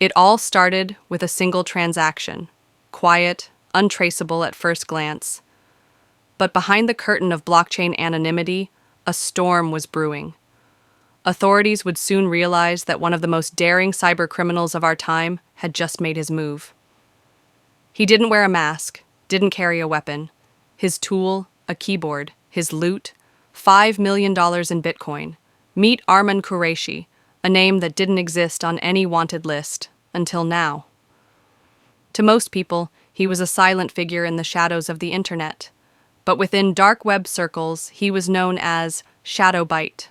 It all started with a single transaction, quiet, untraceable at first glance. But behind the curtain of blockchain anonymity, a storm was brewing. Authorities would soon realize that one of the most daring cybercriminals of our time had just made his move. He didn't wear a mask, didn't carry a weapon. His tool, a keyboard, his loot, $5 million in Bitcoin. Meet Arman Qureshi, a name that didn't exist on any wanted list until now. To most people, he was a silent figure in the shadows of the internet. But within dark web circles, he was known as Shadowbyte,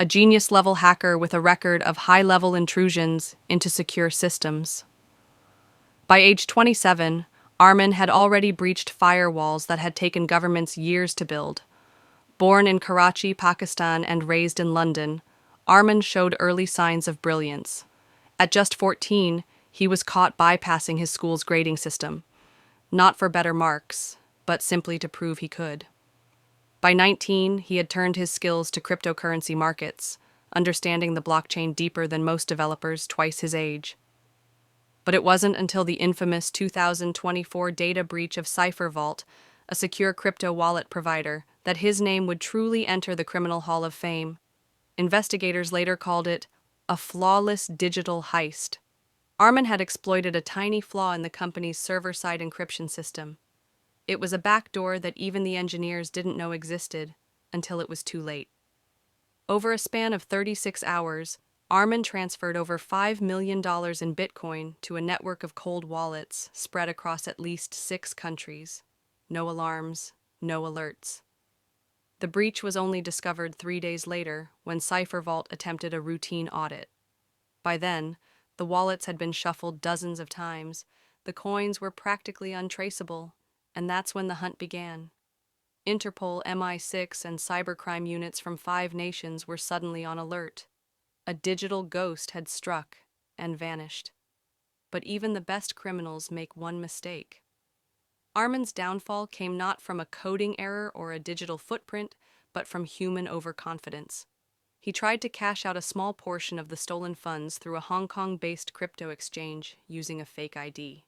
a genius-level hacker with a record of high-level intrusions into secure systems. By age 27, Arman had already breached firewalls that had taken governments years to build. Born in Karachi, Pakistan, and raised in London, Arman showed early signs of brilliance. At just 14, he was caught bypassing his school's grading system, not for better marks, but simply to prove he could. By 19, he had turned his skills to cryptocurrency markets, understanding the blockchain deeper than most developers twice his age. But it wasn't until the infamous 2024 data breach of CipherVault, a secure crypto wallet provider, that his name would truly enter the Criminal Hall of Fame. Investigators later called it a flawless digital heist. Arman had exploited a tiny flaw in the company's server-side encryption system. It was a backdoor that even the engineers didn't know existed until it was too late. Over a span of 36 hours, Arman transferred over $5 million in Bitcoin to a network of cold wallets spread across at least 6 countries. No alarms, no alerts. The breach was only discovered 3 days later when CipherVault attempted a routine audit. By then, the wallets had been shuffled dozens of times, the coins were practically untraceable, and that's when the hunt began. Interpol, MI6, and cybercrime units from 5 nations were suddenly on alert. A digital ghost had struck and vanished. But even the best criminals make one mistake. Arman's downfall came not from a coding error or a digital footprint, but from human overconfidence. He tried to cash out a small portion of the stolen funds through a Hong Kong-based crypto exchange using a fake ID.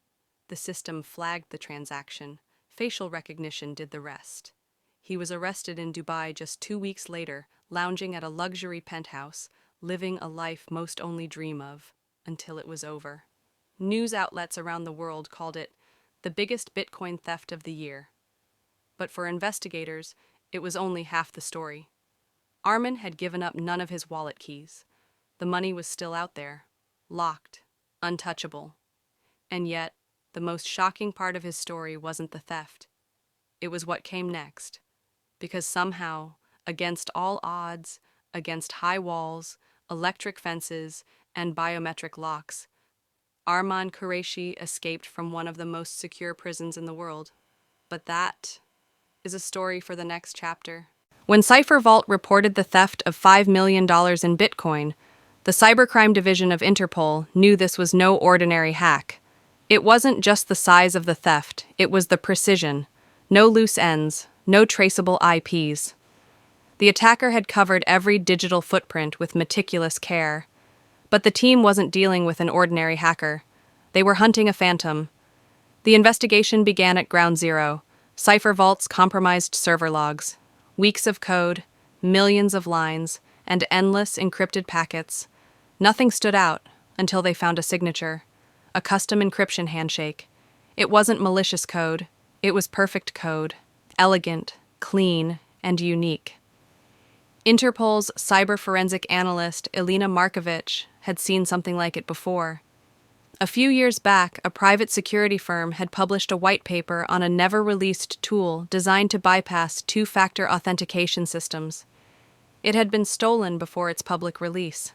The system flagged the transaction. Facial recognition did the rest. He was arrested in Dubai just 2 weeks later, lounging at a luxury penthouse, living a life most only dream of, until it was over. News outlets around the world called it the biggest Bitcoin theft of the year. But for investigators, it was only half the story. Arman had given up none of his wallet keys. The money was still out there, locked, untouchable. And yet, the most shocking part of his story wasn't the theft. It was what came next. Because somehow, against all odds, against high walls, electric fences, and biometric locks, Arman Qureshi escaped from one of the most secure prisons in the world. But that is a story for the next chapter. When CipherVault reported the theft of $5 million in Bitcoin, the cybercrime division of Interpol knew this was no ordinary hack. It wasn't just the size of the theft, it was the precision. No loose ends, no traceable IPs. The attacker had covered every digital footprint with meticulous care. But the team wasn't dealing with an ordinary hacker. They were hunting a phantom. The investigation began at ground zero. CipherVault's compromised server logs. Weeks of code, millions of lines, and endless encrypted packets. Nothing stood out until they found a signature. A custom encryption handshake. It wasn't malicious code. It was perfect code. Elegant, clean, and unique. Interpol's cyber forensic analyst, Elena Markovich, had seen something like it before. A few years back, a private security firm had published a white paper on a never-released tool designed to bypass two-factor authentication systems. It had been stolen before its public release.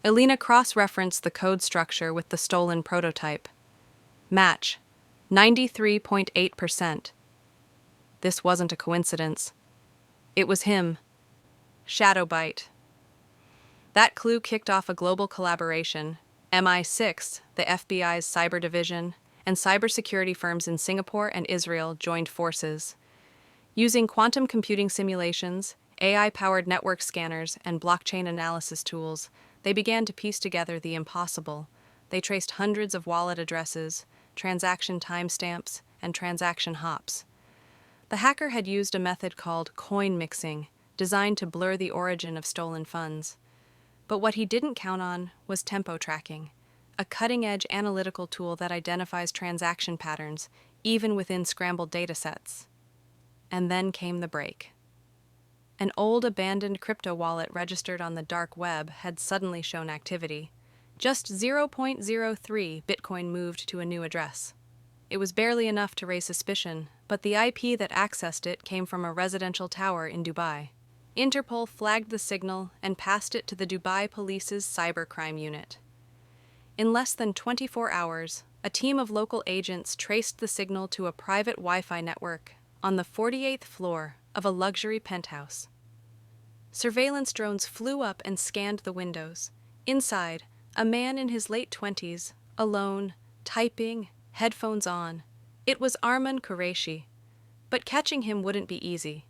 Elena cross-referenced the code structure with the stolen prototype. Match: 93.8%. This wasn't a coincidence. It was him. Shadowbyte. That clue kicked off a global collaboration. MI6, the FBI's cyber division, and cybersecurity firms in Singapore and Israel joined forces. Using quantum computing simulations, AI-powered network scanners, and blockchain analysis tools, they began to piece together the impossible, They traced hundreds of wallet addresses, transaction timestamps, and transaction hops. The hacker had used a method called coin mixing, designed to blur the origin of stolen funds. But what he didn't count on was tempo tracking, a cutting-edge analytical tool that identifies transaction patterns, even within scrambled datasets. And then came the break. An old abandoned crypto wallet registered on the dark web had suddenly shown activity. Just 0.03 Bitcoin moved to a new address. It was barely enough to raise suspicion, but the IP that accessed it came from a residential tower in Dubai. Interpol flagged the signal and passed it to the Dubai Police's cybercrime unit. In less than 24 hours, a team of local agents traced the signal to a private Wi-Fi network on the 48th floor of a luxury penthouse. Surveillance drones flew up and scanned the windows. Inside, a man in his late 20s, alone, typing, headphones on. It was Arman Qureshi. But catching him wouldn't be easy.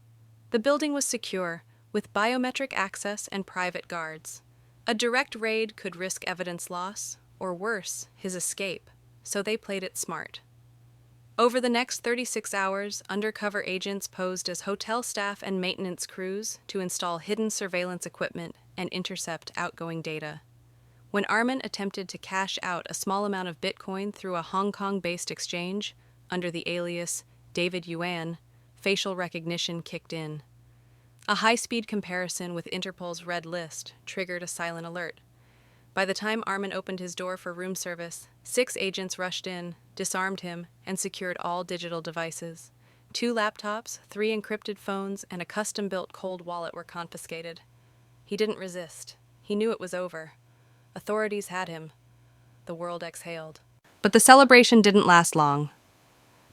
The building was secure, with biometric access and private guards. A direct raid could risk evidence loss, or worse, his escape, so they played it smart. Over the next 36 hours, undercover agents posed as hotel staff and maintenance crews to install hidden surveillance equipment and intercept outgoing data. When Arman attempted to cash out a small amount of Bitcoin through a Hong Kong-based exchange, under the alias David Yuan, facial recognition kicked in. A high-speed comparison with Interpol's red list triggered a silent alert. By the time Arman opened his door for room service, 6 agents rushed in, disarmed him, and secured all digital devices. 2 laptops, 3 encrypted phones, and a custom-built cold wallet were confiscated. He didn't resist. He knew it was over. Authorities had him. The world exhaled. But the celebration didn't last long.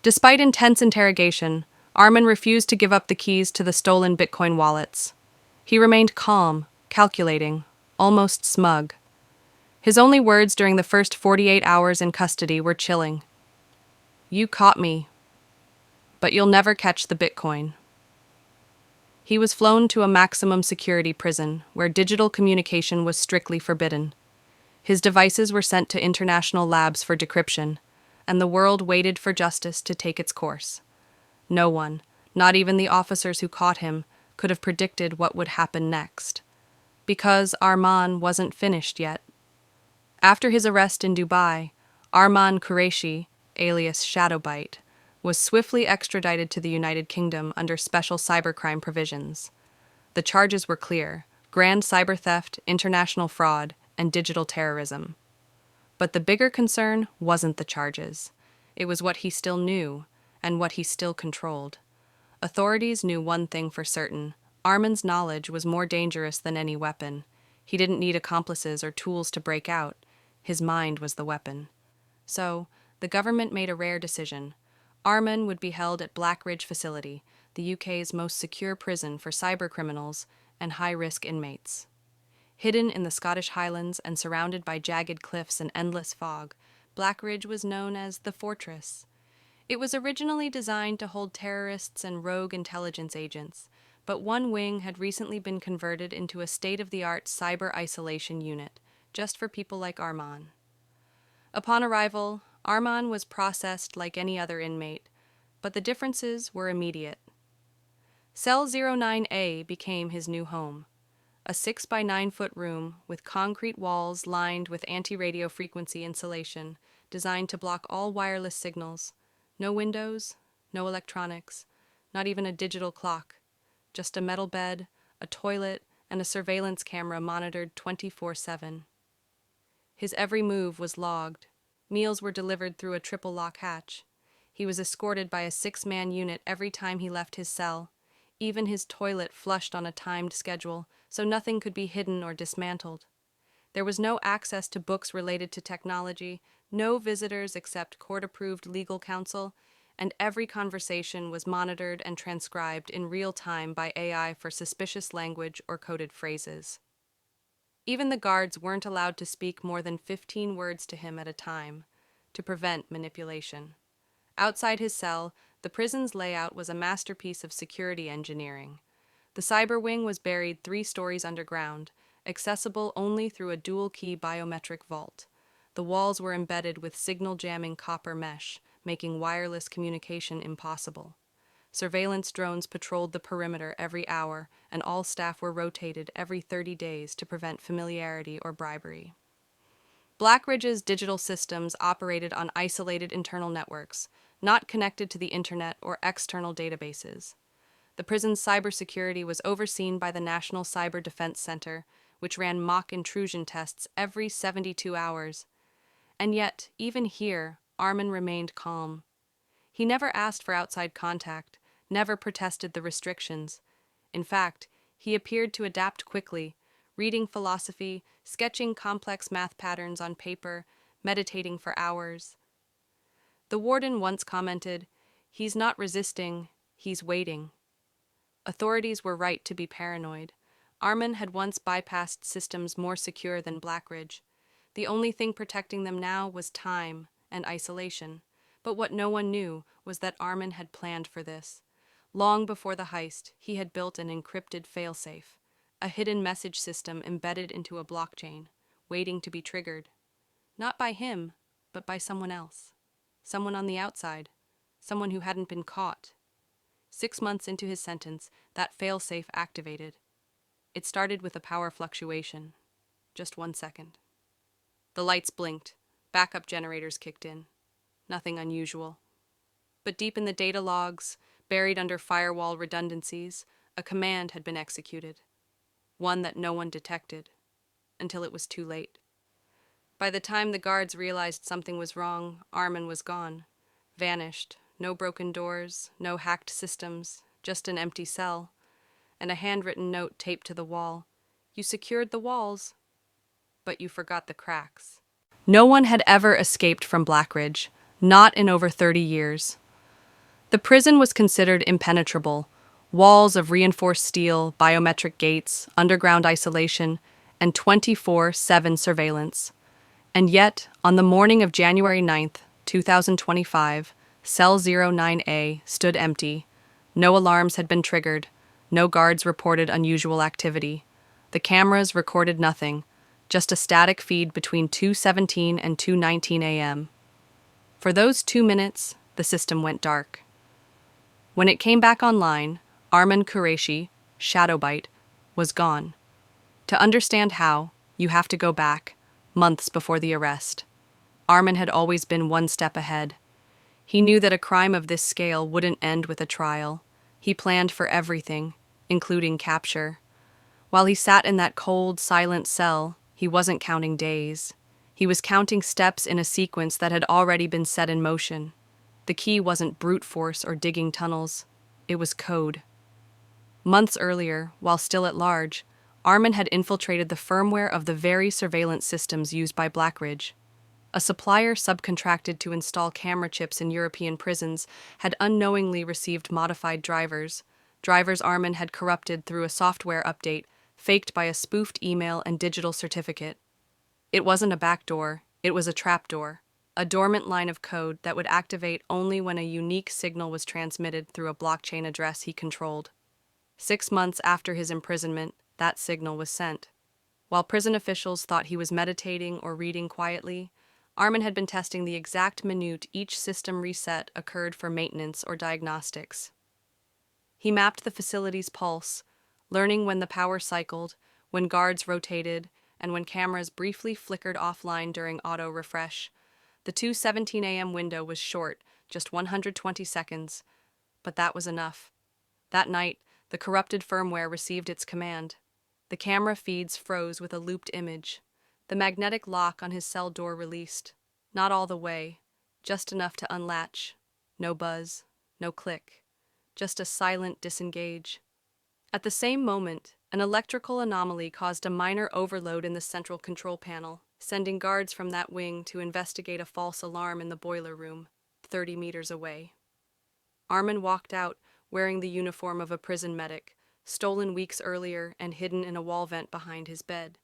Despite intense interrogation, Arman refused to give up the keys to the stolen Bitcoin wallets. He remained calm, calculating, almost smug. His only words during the first 48 hours in custody were chilling. "You caught me, but you'll never catch the Bitcoin." He was flown to a maximum security prison where digital communication was strictly forbidden. His devices were sent to international labs for decryption, and the world waited for justice to take its course. No one, not even the officers who caught him, could have predicted what would happen next. Because Arman wasn't finished yet. After his arrest in Dubai, Arman Qureshi, alias Shadowbite, was swiftly extradited to the United Kingdom under special cybercrime provisions. The charges were clear: grand cyber theft, international fraud, and digital terrorism. But the bigger concern wasn't the charges. It was what he still knew, and what he still controlled. Authorities knew one thing for certain: Arman's knowledge was more dangerous than any weapon. He didn't need accomplices or tools to break out. His mind was the weapon. So, the government made a rare decision. Arman would be held at Blackridge Facility, the UK's most secure prison for cybercriminals and high-risk inmates. Hidden in the Scottish Highlands and surrounded by jagged cliffs and endless fog, Blackridge was known as the Fortress. It was originally designed to hold terrorists and rogue intelligence agents, but one wing had recently been converted into a state-of-the-art cyber isolation unit, just for people like Arman. Upon arrival, Arman was processed like any other inmate, but the differences were immediate. Cell 09A became his new home, a 6 by 9 foot room with concrete walls lined with anti-radio frequency insulation designed to block all wireless signals. No windows, no electronics, not even a digital clock, just a metal bed, a toilet, and a surveillance camera monitored 24/7. His every move was logged. Meals were delivered through a triple lock hatch. He was escorted by a 6-man unit every time he left his cell. Even his toilet flushed on a timed schedule, so nothing could be hidden or dismantled. There was no access to books related to technology, no visitors except court-approved legal counsel, and every conversation was monitored and transcribed in real time by AI for suspicious language or coded phrases. Even the guards weren't allowed to speak more than 15 words to him at a time, to prevent manipulation. Outside his cell, the prison's layout was a masterpiece of security engineering. The cyber wing was buried 3 stories underground, accessible only through a dual-key biometric vault. The walls were embedded with signal-jamming copper mesh, making wireless communication impossible. Surveillance drones patrolled the perimeter every hour, and all staff were rotated every 30 days to prevent familiarity or bribery. Blackridge's digital systems operated on isolated internal networks, not connected to the internet or external databases. The prison's cybersecurity was overseen by the National Cyber Defense Center, which ran mock intrusion tests every 72 hours. And yet, even here, Armin remained calm. He never asked for outside contact, never protested the restrictions. In fact, he appeared to adapt quickly, reading philosophy, sketching complex math patterns on paper, meditating for hours. The warden once commented, "He's not resisting, he's waiting." Authorities were right to be paranoid. Armin had once bypassed systems more secure than Blackridge. The only thing protecting them now was time and isolation. But what no one knew was that Armin had planned for this. Long before the heist, he had built an encrypted failsafe, a hidden message system embedded into a blockchain, waiting to be triggered. Not by him, but by someone else. Someone on the outside. Someone who hadn't been caught. 6 months into his sentence, that failsafe activated. It started with a power fluctuation. Just 1 second. The lights blinked. Backup generators kicked in. Nothing unusual. But deep in the data logs, buried under firewall redundancies, a command had been executed. One that no one detected, until it was too late. By the time the guards realized something was wrong, Armin was gone. Vanished. No broken doors, no hacked systems, just an empty cell, and a handwritten note taped to the wall. You secured the walls, but you forgot the cracks. No one had ever escaped from Blackridge, not in over 30 years. The prison was considered impenetrable, walls of reinforced steel, biometric gates, underground isolation, and 24/7 surveillance. And yet, on the morning of January 9th, 2025, Cell 09A stood empty. No alarms had been triggered. No guards reported unusual activity. The cameras recorded nothing, just a static feed between 2:17 and 2:19 a.m. For those 2 minutes, the system went dark. When it came back online, Armin Qureshi, Shadowbite, was gone. To understand how, you have to go back, months before the arrest. Armin had always been one step ahead. He knew that a crime of this scale wouldn't end with a trial. He planned for everything, including capture. While he sat in that cold, silent cell, he wasn't counting days. He was counting steps in a sequence that had already been set in motion. The key wasn't brute force or digging tunnels. It was code. Months earlier, while still at large, Armin had infiltrated the firmware of the very surveillance systems used by Blackridge. A supplier subcontracted to install camera chips in European prisons had unknowingly received modified drivers. Drivers Armin had corrupted through a software update, faked by a spoofed email and digital certificate. It wasn't a backdoor, it was a trapdoor, a dormant line of code that would activate only when a unique signal was transmitted through a blockchain address he controlled. 6 months after his imprisonment, that signal was sent. While prison officials thought he was meditating or reading quietly, Armin had been testing the exact minute each system reset occurred for maintenance or diagnostics. He mapped the facility's pulse, learning when the power cycled, when guards rotated, and when cameras briefly flickered offline during auto-refresh. The 2:17 a.m. window was short, just 120 seconds, but that was enough. That night, the corrupted firmware received its command. The camera feeds froze with a looped image. The magnetic lock on his cell door released. Not all the way, just enough to unlatch. No buzz, no click. Just a silent disengage. At the same moment, an electrical anomaly caused a minor overload in the central control panel, sending guards from that wing to investigate a false alarm in the boiler room, 30 meters away. Armin walked out, wearing the uniform of a prison medic, stolen weeks earlier and hidden in a wall vent behind his bed.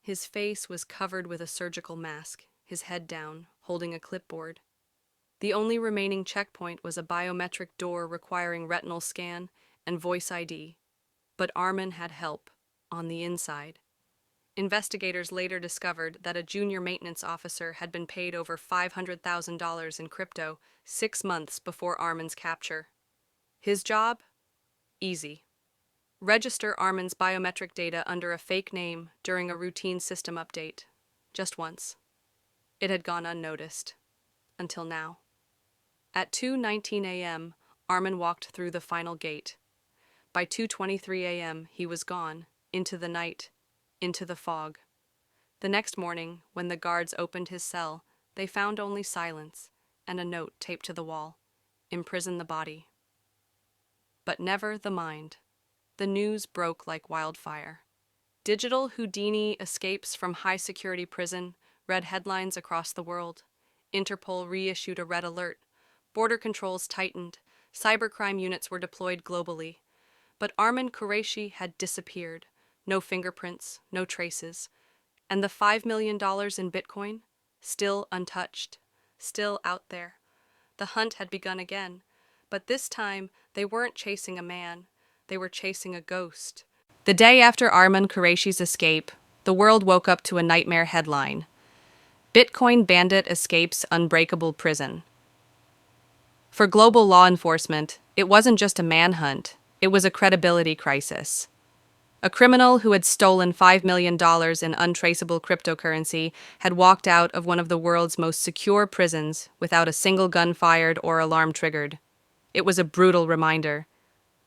His face was covered with a surgical mask, his head down, holding a clipboard. The only remaining checkpoint was a biometric door requiring retinal scan and voice ID. But Armin had help, on the inside. Investigators later discovered that a junior maintenance officer had been paid over $500,000 in crypto 6 months before Armin's capture. His job? Easy. Register Armin's biometric data under a fake name during a routine system update. Just once. It had gone unnoticed. Until now. At 2:19 a.m., Armin walked through the final gate. By 2:23 a.m., he was gone, into the night, into the fog. The next morning, when the guards opened his cell, they found only silence and a note taped to the wall. Imprison the body. But never the mind. The news broke like wildfire. Digital Houdini escapes from high-security prison read headlines across the world. Interpol reissued a red alert. Border controls tightened. Cybercrime units were deployed globally. But Armin Qureshi had disappeared. No fingerprints, no traces. And the $5 million in Bitcoin? Still untouched. Still out there. The hunt had begun again. But this time, they weren't chasing a man. They were chasing a ghost. The day after Armin Qureshi's escape, the world woke up to a nightmare headline. Bitcoin bandit escapes unbreakable prison. For global law enforcement, it wasn't just a manhunt, it was a credibility crisis. A criminal who had stolen $5 million in untraceable cryptocurrency had walked out of one of the world's most secure prisons without a single gun fired or alarm triggered. It was a brutal reminder.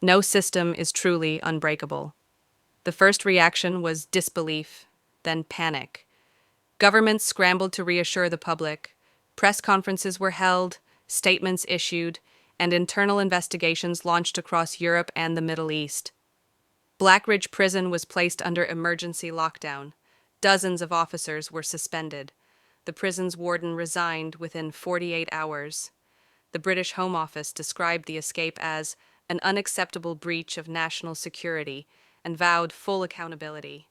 No system is truly unbreakable. The first reaction was disbelief, then panic. Governments scrambled to reassure the public. Press conferences were held, statements issued, and internal investigations launched across Europe and the Middle East. Blackridge Prison was placed under emergency lockdown. Dozens of officers were suspended. The prison's warden resigned within 48 hours. The British Home Office described the escape as an unacceptable breach of national security and vowed full accountability.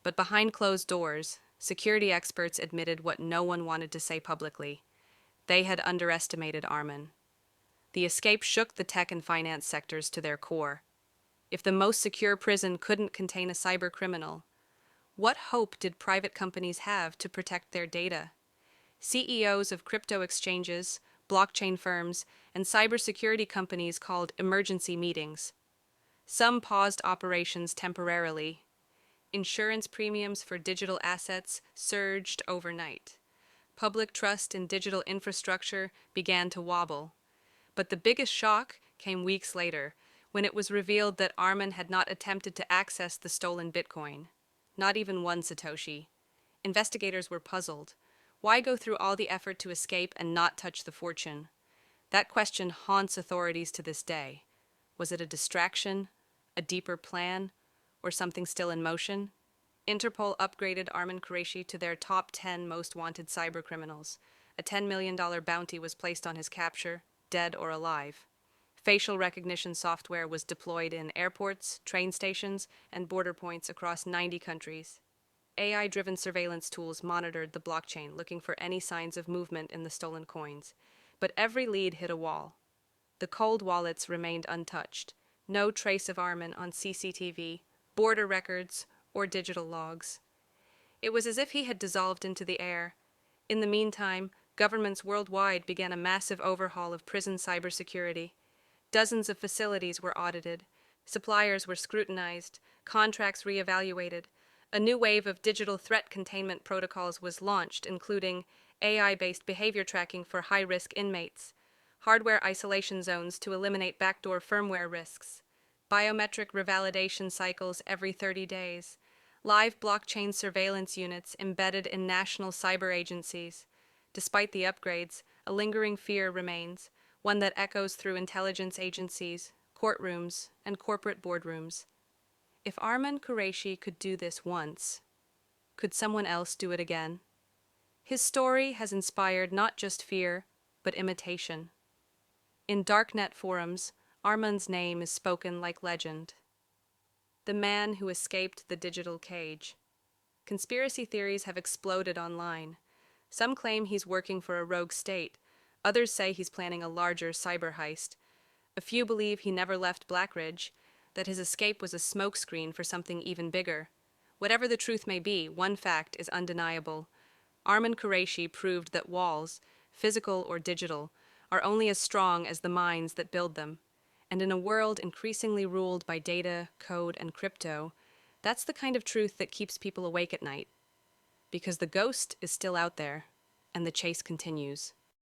But behind closed doors, security experts admitted what no one wanted to say publicly. They had underestimated Armin. The escape shook the tech and finance sectors to their core. If the most secure prison couldn't contain a cybercriminal, what hope did private companies have to protect their data? CEOs of crypto exchanges, blockchain firms, and cybersecurity companies called emergency meetings. Some paused operations temporarily. Insurance premiums for digital assets surged overnight. Public trust in digital infrastructure began to wobble. But the biggest shock came weeks later, when it was revealed that Armin had not attempted to access the stolen Bitcoin. Not even one Satoshi. Investigators were puzzled. Why go through all the effort to escape and not touch the fortune? That question haunts authorities to this day. Was it a distraction, a deeper plan, or something still in motion? Interpol upgraded Armin Qureshi to their top 10 most wanted cybercriminals. A $10 million bounty was placed on his capture, dead or alive. Facial recognition software was deployed in airports, train stations, and border points across 90 countries. AI-driven surveillance tools monitored the blockchain, looking for any signs of movement in the stolen coins. But every lead hit a wall. The cold wallets remained untouched. No trace of Armin on CCTV, border records, or digital logs. It was as if he had dissolved into the air. In the meantime, governments worldwide began a massive overhaul of prison cybersecurity. Dozens of facilities were audited. Suppliers were scrutinized, contracts reevaluated. A new wave of digital threat containment protocols was launched, including AI-based behavior tracking for high-risk inmates, hardware isolation zones to eliminate backdoor firmware risks, biometric revalidation cycles every 30 days, live blockchain surveillance units embedded in national cyber agencies. Despite the upgrades, a lingering fear remains, one that echoes through intelligence agencies, courtrooms, and corporate boardrooms. If Armin Qureshi could do this once, could someone else do it again? His story has inspired not just fear, but imitation. In darknet forums, Armin's name is spoken like legend. The man who escaped the digital cage. Conspiracy theories have exploded online. Some claim he's working for a rogue state. Others say he's planning a larger cyber heist. A few believe he never left Blackridge, that his escape was a smokescreen for something even bigger. Whatever the truth may be, one fact is undeniable. Armin Qureshi proved that walls, physical or digital, are only as strong as the minds that build them. And in a world increasingly ruled by data, code, and crypto, that's the kind of truth that keeps people awake at night. Because the ghost is still out there, and the chase continues.